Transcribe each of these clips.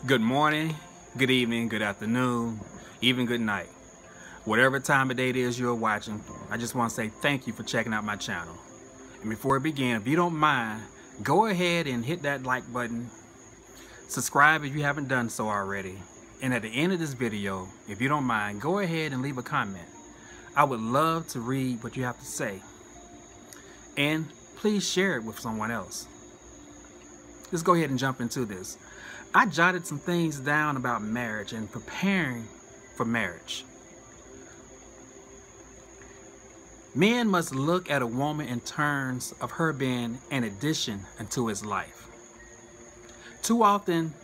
Good morning, good evening, good afternoon, even good night. Whatever time of day it is you're watching, I just want to say thank you for checking out my channel. And before we begin, if you don't mind, go ahead and hit that like button. Subscribe if you haven't done so already. And at the end of this video, if you don't mind, go ahead and leave a comment. I would love to read what you have to say. And please share it with someone else. Let's go ahead and jump into this. I jotted some things down about marriage and preparing for marriage. Men must look at a woman in terms of her being an addition into his life. Too often,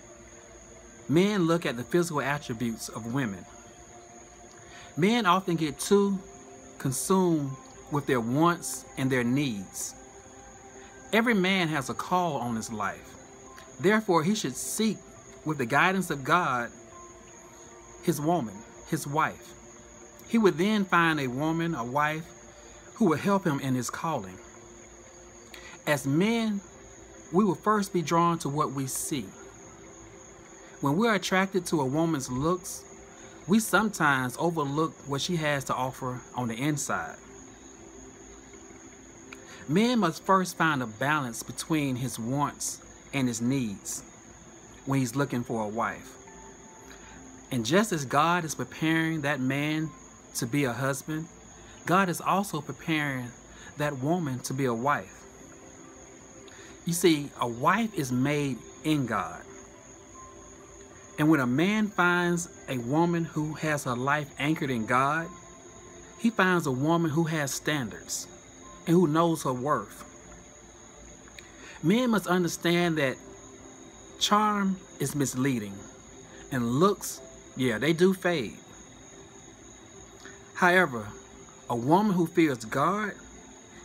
men look at the physical attributes of women. Men often get too consumed with their wants and their needs. Every man has a call on his life. Therefore, he should seek, with the guidance of God, his woman, his wife. He would then find a woman, a wife, who will help him in his calling. As men, we will first be drawn to what we see. When we're attracted to a woman's looks, we sometimes overlook what she has to offer on the inside. Men must first find a balance between his wants and his needs when he's looking for a wife. And just as God is preparing that man to be a husband, God is also preparing that woman to be a wife. You see, a wife is made in God. And when a man finds a woman who has her life anchored in God, he finds a woman who has standards and who knows her worth. Men must understand that charm is misleading and looks, yeah, they do fade. However, a woman who fears God,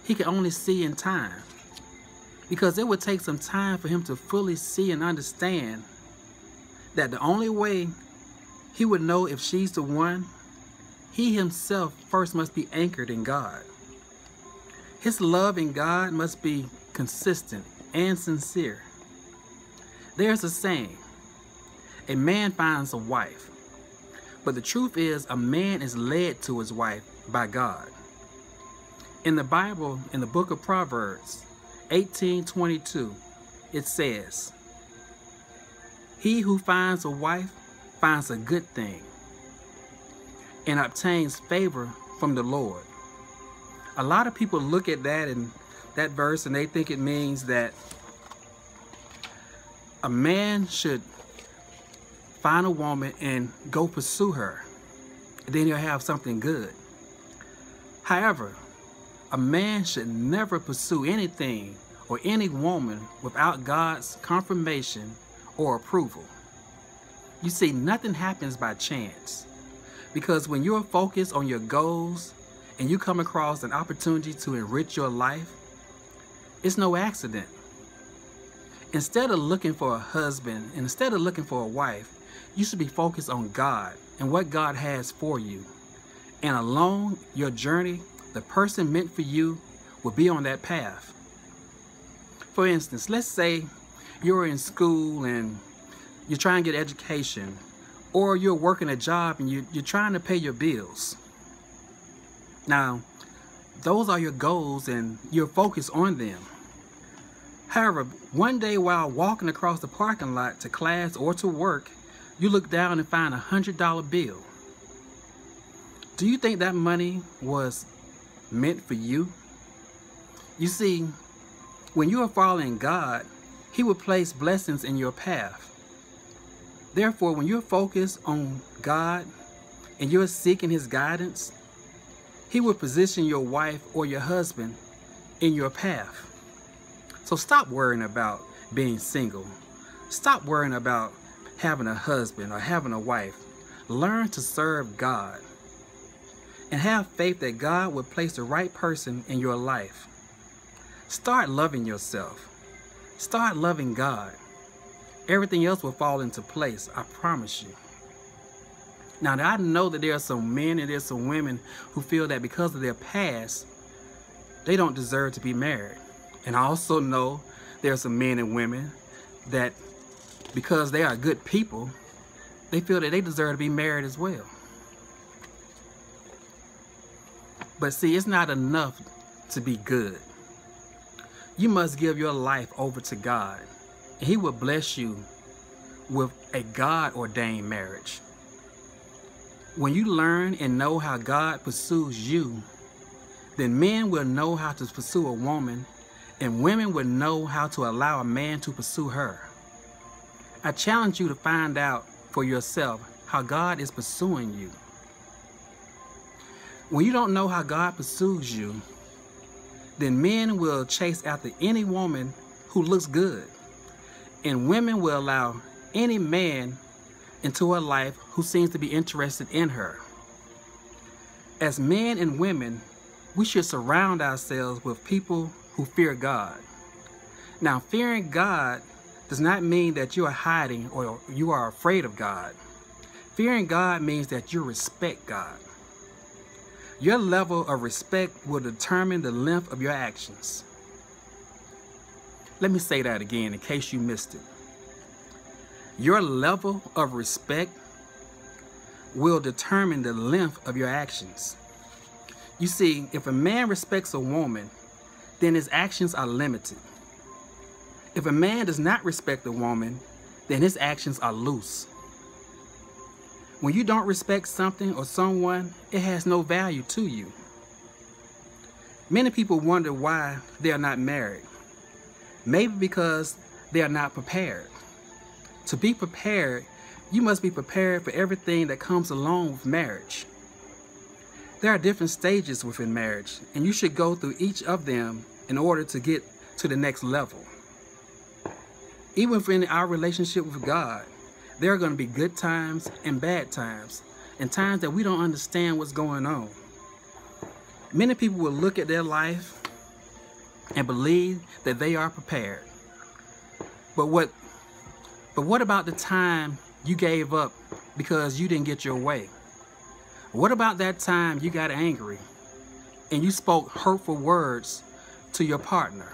he can only see in time, because it would take some time for him to fully see and understand that the only way he would know if she's the one, he himself first must be anchored in God. His love in God must be consistent and sincere. There's a saying, a man finds a wife, but the truth is a man is led to his wife by God. In the Bible, in the book of Proverbs 18:22, it says, "He who finds a wife finds a good thing and obtains favor from the Lord." A lot of people look at that verse and they think it means that a man should find a woman and go pursue her, and then he'll have something good. However, a man should never pursue anything or any woman without God's confirmation or approval. You see, nothing happens by chance, because when you're focused on your goals and you come across an opportunity to enrich your life, it's no accident. Instead of looking for a husband and instead of looking for a wife, you should be focused on God and what God has for you. And along your journey, the person meant for you will be on that path. For instance, let's say you're in school and you're trying to get education, or you're working a job and you're trying to pay your bills. Now, those are your goals and you're focused on them. However, one day while walking across the parking lot to class or to work, you look down and find a $100 bill. Do you think that money was meant for you? You see, when you are following God, He will place blessings in your path. Therefore, when you're focused on God and you're seeking His guidance, He will position your wife or your husband in your path. So stop worrying about being single. Stop worrying about having a husband or having a wife. Learn to serve God and have faith that God will place the right person in your life. Start loving yourself. Start loving God. Everything else will fall into place, I promise you. Now, I know that there are some men and there's some women who feel that because of their past, they don't deserve to be married. And I also know there are some men and women that because they are good people, they feel that they deserve to be married as well. But see, it's not enough to be good. You must give your life over to God, and He will bless you with a God-ordained marriage. When you learn and know how God pursues you, then men will know how to pursue a woman, and women will know how to allow a man to pursue her. I challenge you to find out for yourself how God is pursuing you. When you don't know how God pursues you, then men will chase after any woman who looks good, and women will allow any man into her life who seems to be interested in her. As men and women, we should surround ourselves with people who fear God. Now, fearing God does not mean that you are hiding or you are afraid of God. Fearing God means that you respect God. Your level of respect will determine the length of your actions. Let me say that again in case you missed it. Your level of respect will determine the length of your actions. You see, if a man respects a woman, then his actions are limited. If a man does not respect a woman, then his actions are loose. When you don't respect something or someone, it has no value to you. Many people wonder why they are not married. Maybe because they are not prepared. To be prepared, you must be prepared for everything that comes along with marriage. There are different stages within marriage, and you should go through each of them in order to get to the next level. Even within our relationship with God, there are going to be good times and bad times, and times that we don't understand what's going on. Many people will look at their life and believe that they are prepared. But what about the time you gave up because you didn't get your way? What about that time you got angry and you spoke hurtful words to your partner?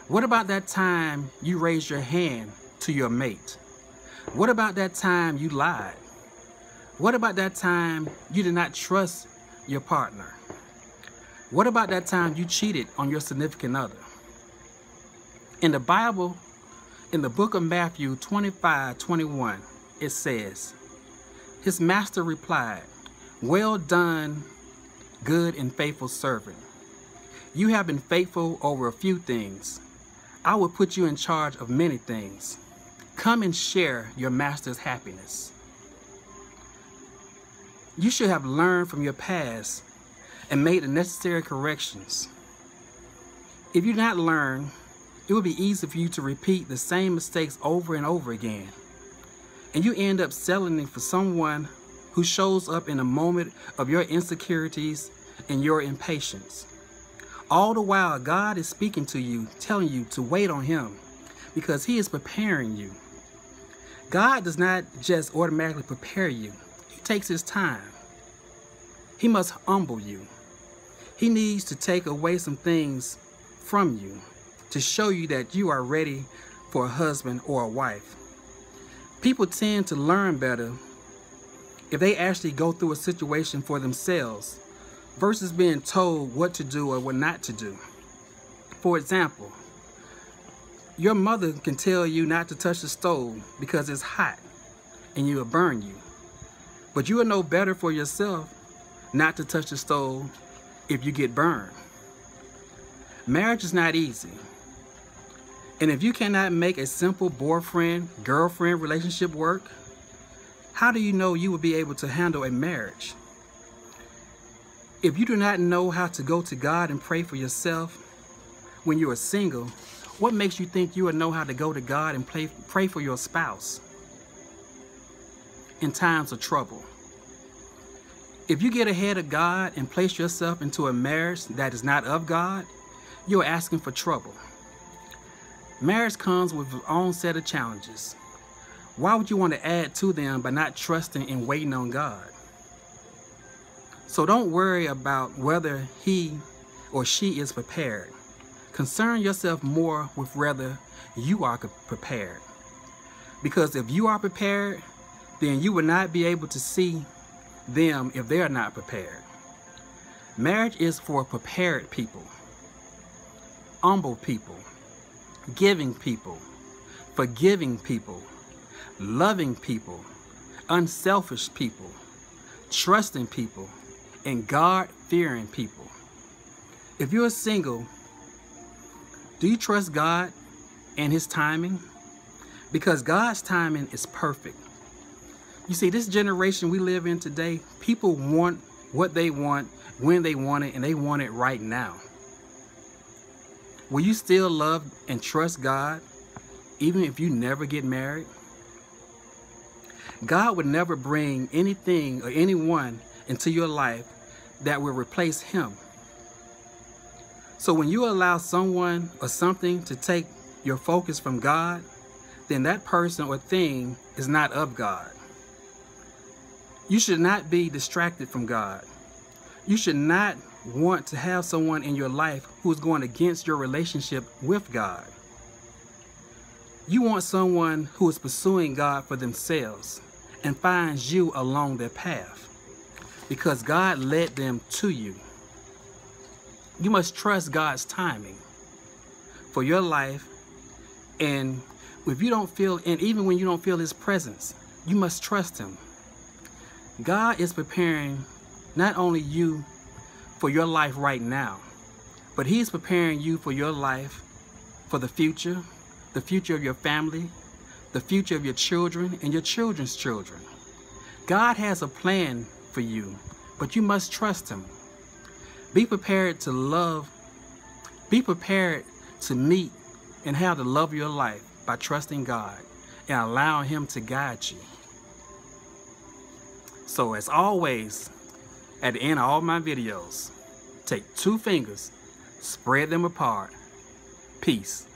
What about that time you raised your hand to your mate? What about that time you lied? What about that time you did not trust your partner? What about that time you cheated on your significant other? In the Bible, in the book of Matthew 25:21, it says, his master replied, "Well done, good and faithful servant. You have been faithful over a few things. I will put you in charge of many things. Come and share your master's happiness." You should have learned from your past and made the necessary corrections. If you do not learn, it will be easy for you to repeat the same mistakes over and over again. And you end up settling for someone who shows up in a moment of your insecurities and your impatience. All the while, God is speaking to you, telling you to wait on Him because He is preparing you. God does not just automatically prepare you. He takes His time. He must humble you. He needs to take away some things from you to show you that you are ready for a husband or a wife. People tend to learn better if they actually go through a situation for themselves versus being told what to do or what not to do. For example, your mother can tell you not to touch the stove because it's hot and it will burn you. But you will know better for yourself not to touch the stove if you get burned. Marriage is not easy. And if you cannot make a simple boyfriend-girlfriend relationship work, how do you know you will be able to handle a marriage? If you do not know how to go to God and pray for yourself when you are single, what makes you think you will know how to go to God and pray for your spouse in times of trouble? If you get ahead of God and place yourself into a marriage that is not of God, you're asking for trouble. Marriage comes with its own set of challenges. Why would you want to add to them by not trusting and waiting on God? So don't worry about whether he or she is prepared. Concern yourself more with whether you are prepared. Because if you are prepared, then you will not be able to see them if they are not prepared. Marriage is for prepared people, humble people, giving people, forgiving people, loving people, unselfish people, trusting people, and God-fearing people. If you're single, do you trust God and His timing? Because God's timing is perfect. You see, this generation we live in today, people want what they want, when they want it, and they want it right now. Will you still love and trust God even if you never get married? God would never bring anything or anyone into your life that will replace Him. So when you allow someone or something to take your focus from God, then that person or thing is not of God. You should not be distracted from God. You should not want to have someone in your life who is going against your relationship with God. You want someone who is pursuing God for themselves and finds you along their path because God led them to you. You must trust God's timing for your life, and if you don't feel, and even when you don't feel His presence, you must trust Him. God is preparing not only you for your life right now, but He is preparing you for your life, for the future of your family, the future of your children and your children's children. God has a plan for you, but you must trust Him. Be prepared to love. Be prepared to meet and have the love of your life by trusting God and allowing Him to guide you. So as always, at the end of all my videos, take 2 fingers, spread them apart. Peace.